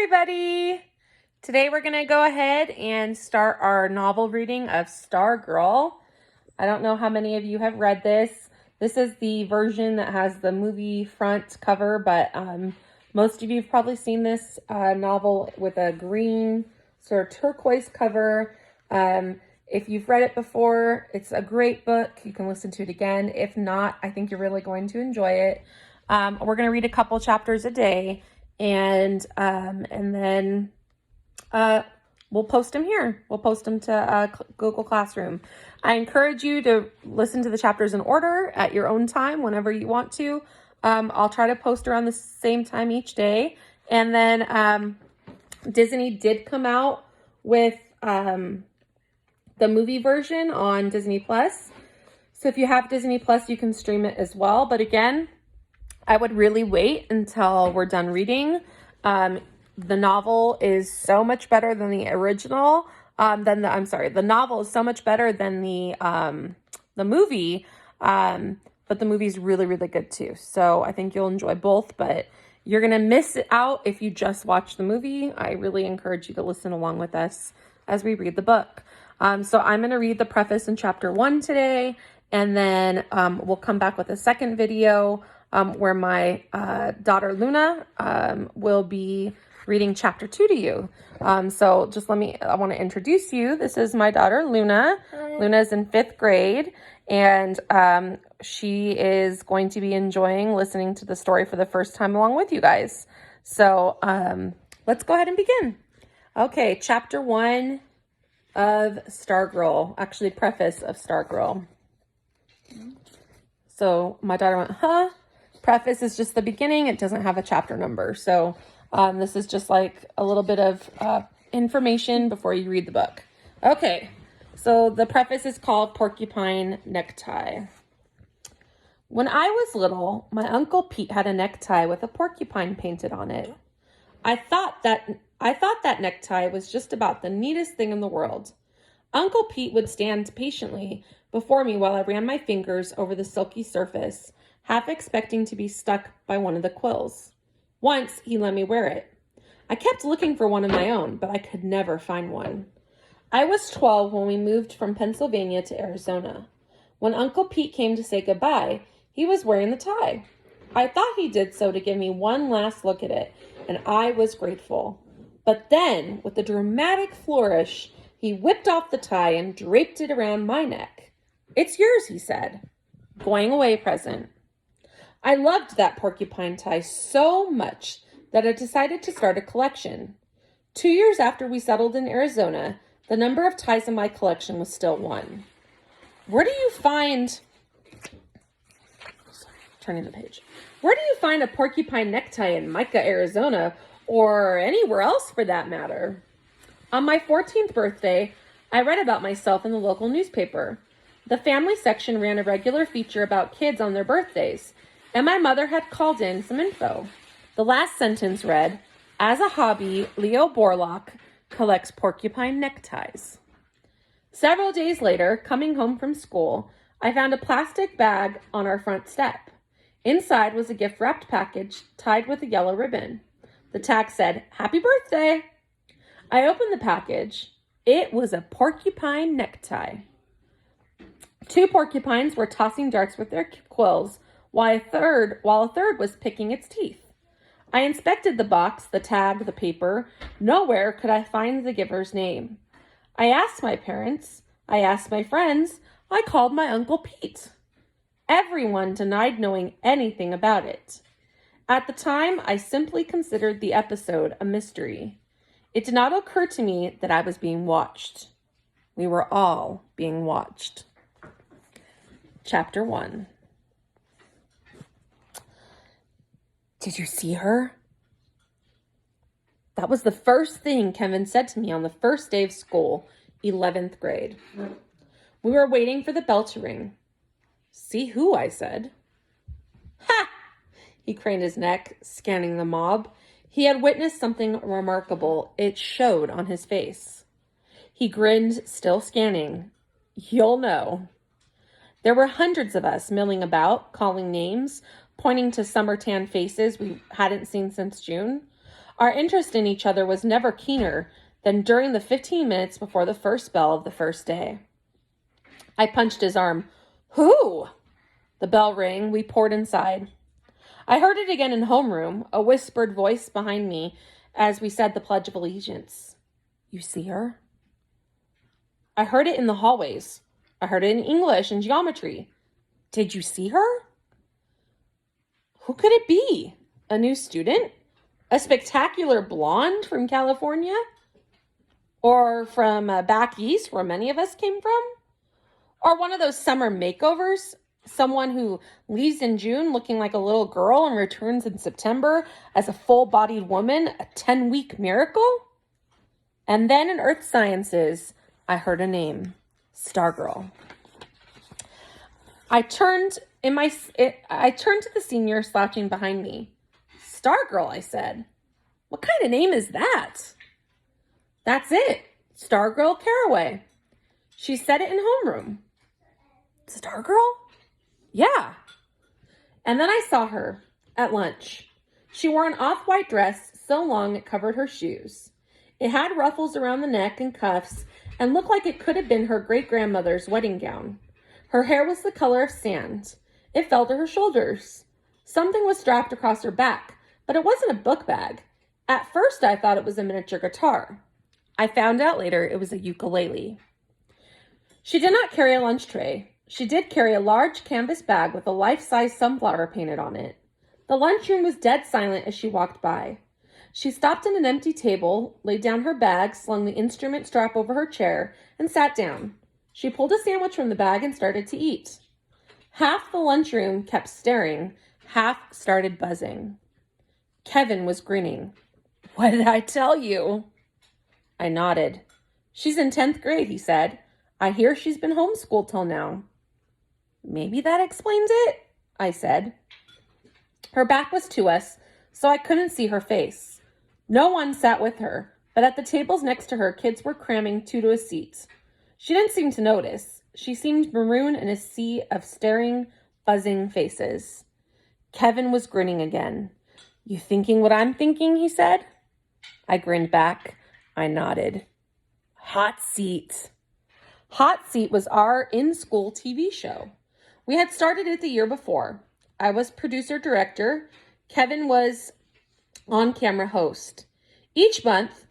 everybody! Today we're going to go ahead and start our novel reading of Stargirl. I don't know how many of you have read this. This is the version that has the movie front cover, but most of you have probably seen this novel with a green sort of turquoise cover. If you've read it before, it's a great book. You can listen to it again. If not, I think you're really going to enjoy it. We're going to read a couple chapters a day. And then we'll post them here. We'll post them to Google Classroom. I encourage you to listen to the chapters in order at your own time whenever you want to. I'll try to post around the same time each day. And then Disney did come out with the movie version on Disney Plus. So if you have Disney Plus, you can stream it as well. But again, I would really wait until we're done reading. The novel is so much better than the original. The novel is so much better than the movie. But the movie is really, really good too. So I think you'll enjoy both, but you're going to miss it out if you just watch the movie. I really encourage you to listen along with us as we read the book. So I'm going to read the preface in chapter 1 today, and then we'll come back with a second video where my daughter Luna will be reading chapter 2 to you. I want to introduce you. This is my daughter Luna. Hi. Luna is in 5th grade, and she is going to be enjoying listening to the story for the first time along with you guys. So let's go ahead and begin. Okay, chapter 1 of Stargirl, actually preface of Stargirl. So my daughter went, huh? Preface is just the beginning. It doesn't have a chapter number. So this is just like a little bit of information before you read the book. Okay, so the preface is called Porcupine Necktie. When I was little, my Uncle Pete had a necktie with a porcupine painted on it. I thought that necktie was just about the neatest thing in the world. Uncle Pete would stand patiently before me while I ran my fingers over the silky surface, half expecting to be stuck by one of the quills. Once, he let me wear it. I kept looking for one of my own, but I could never find one. I was 12 when we moved from Pennsylvania to Arizona. When Uncle Pete came to say goodbye, he was wearing the tie. I thought he did so to give me one last look at it, and I was grateful. But then, with a dramatic flourish, he whipped off the tie and draped it around my neck. "It's yours," he said. "Going away present." I loved that porcupine tie so much that I decided to start a collection. 2 years after we settled in Arizona, the number of ties in my collection was still 1. Where do you find a porcupine necktie in Micah, Arizona, or anywhere else for that matter? On my 14th birthday, I read about myself in the local newspaper. The family section ran a regular feature about kids on their birthdays, and my mother had called in some info. The last sentence read, "As a hobby, Leo Borlock collects porcupine neckties." Several days later, coming home from school, I found a plastic bag on our front step. Inside was a gift-wrapped package tied with a yellow ribbon. The tag said, "Happy birthday." I opened the package. It was a porcupine necktie. 2 porcupines were tossing darts with their quills, while a third was picking its teeth. I inspected the box, the tag, the paper. Nowhere could I find the giver's name. I asked my parents. I asked my friends. I called my Uncle Pete. Everyone denied knowing anything about it. At the time, I simply considered the episode a mystery. It did not occur to me that I was being watched. We were all being watched. Chapter 1. Did you see her? That was the first thing Kevin said to me on the first day of school, 11th grade. We were waiting for the bell to ring. "See who?" I said. "Ha!" He craned his neck, scanning the mob. He had witnessed something remarkable. It showed on his face. He grinned, still scanning. "You'll know." There were hundreds of us milling about, calling names, pointing to summer tan faces we hadn't seen since June. Our interest in each other was never keener than during the 15 minutes before the first bell of the first day. I punched his arm. Who? The bell rang. We poured inside. I heard it again in homeroom, a whispered voice behind me as we said the Pledge of Allegiance. You see her? I heard it in the hallways. I heard it in English and geometry. Did you see her? Who could it be? A new student? A spectacular blonde from California? Or from back east where many of us came from? Or one of those summer makeovers? Someone who leaves in June looking like a little girl and returns in September as a full-bodied woman, a 10-week miracle? And then in earth sciences, I heard a name, Stargirl. I turned to the senior slouching behind me. Stargirl, I said. What kind of name is that? That's it, Stargirl Caraway. She said it in homeroom. Stargirl? Yeah. And then I saw her at lunch. She wore an off-white dress so long it covered her shoes. It had ruffles around the neck and cuffs and looked like it could have been her great-grandmother's wedding gown. Her hair was the color of sand. It fell to her shoulders. Something was strapped across her back, but it wasn't a book bag. At first, I thought it was a miniature guitar. I found out later it was a ukulele. She did not carry a lunch tray. She did carry a large canvas bag with a life-size sunflower painted on it. The lunchroom was dead silent as she walked by. She stopped at an empty table, laid down her bag, slung the instrument strap over her chair, and sat down. She pulled a sandwich from the bag and started to eat. Half the lunchroom kept staring, half started buzzing. Kevin was grinning. What did I tell you? I nodded. She's in 10th grade, he said. I hear she's been homeschooled till now. Maybe that explains it, I said. Her back was to us, so I couldn't see her face. No one sat with her, but at the tables next to her, kids were cramming two to a seat. She didn't seem to notice. She seemed marooned in a sea of staring, buzzing faces. Kevin was grinning again. You thinking what I'm thinking, he said. I grinned back. I nodded. Hot Seat. Hot Seat was our in-school TV show. We had started it the year before. I was producer-director. Kevin was on-camera host. Each month,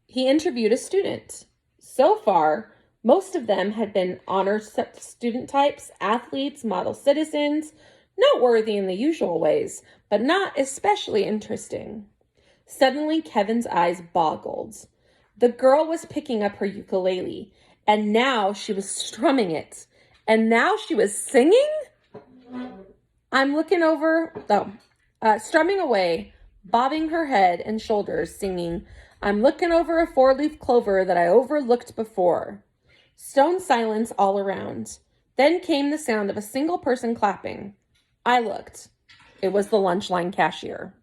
he interviewed a student. So far, most of them had been honor student types, athletes, model citizens, noteworthy in the usual ways, but not especially interesting. Suddenly, Kevin's eyes boggled. The girl was picking up her ukulele, and now she was strumming it. And now she was singing? I'm looking over, strumming away, bobbing her head and shoulders, singing, I'm looking over a four-leaf clover that I overlooked before. Stone silence all around. Then came the sound of a single person clapping. I looked. It was the lunch line cashier.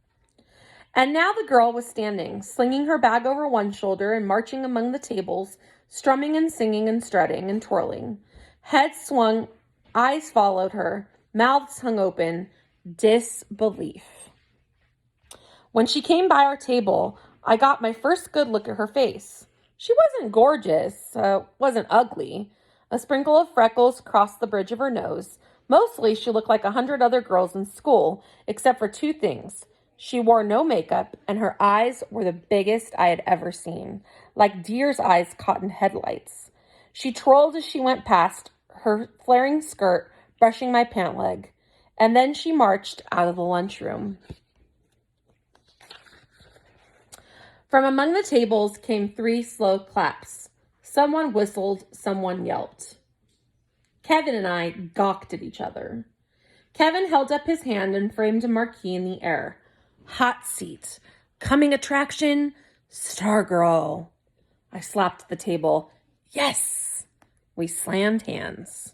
And now the girl was standing, slinging her bag over one shoulder and marching among the tables, strumming and singing and strutting and twirling. Head swung, eyes followed her, mouths hung open, disbelief. When she came by our table, I got my first good look at her face. She wasn't gorgeous, wasn't ugly. A sprinkle of freckles crossed the bridge of her nose. Mostly, she looked like 100 other girls in school, except for two things. She wore no makeup, and her eyes were the biggest I had ever seen, like deer's eyes caught in headlights. She twirled as she went past, her flaring skirt brushing my pant leg, and then she marched out of the lunchroom. From among the tables came 3 slow claps. Someone whistled, someone yelped. Kevin and I gawked at each other. Kevin held up his hand and framed a marquee in the air. Hot Seat. Coming attraction, Stargirl. I slapped the table. Yes! We slammed hands.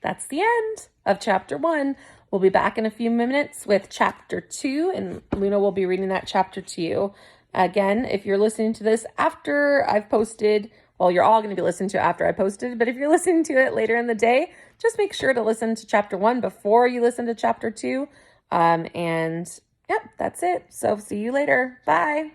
That's the end of chapter 1. We'll be back in a few minutes with chapter 2, and Luna will be reading that chapter to you. Again, if you're listening to this after I've posted, well, you're all going to be listening to it after I posted, but if you're listening to it later in the day, just make sure to listen to chapter 1 before you listen to chapter 2. And Yep, that's it. So see you later. Bye.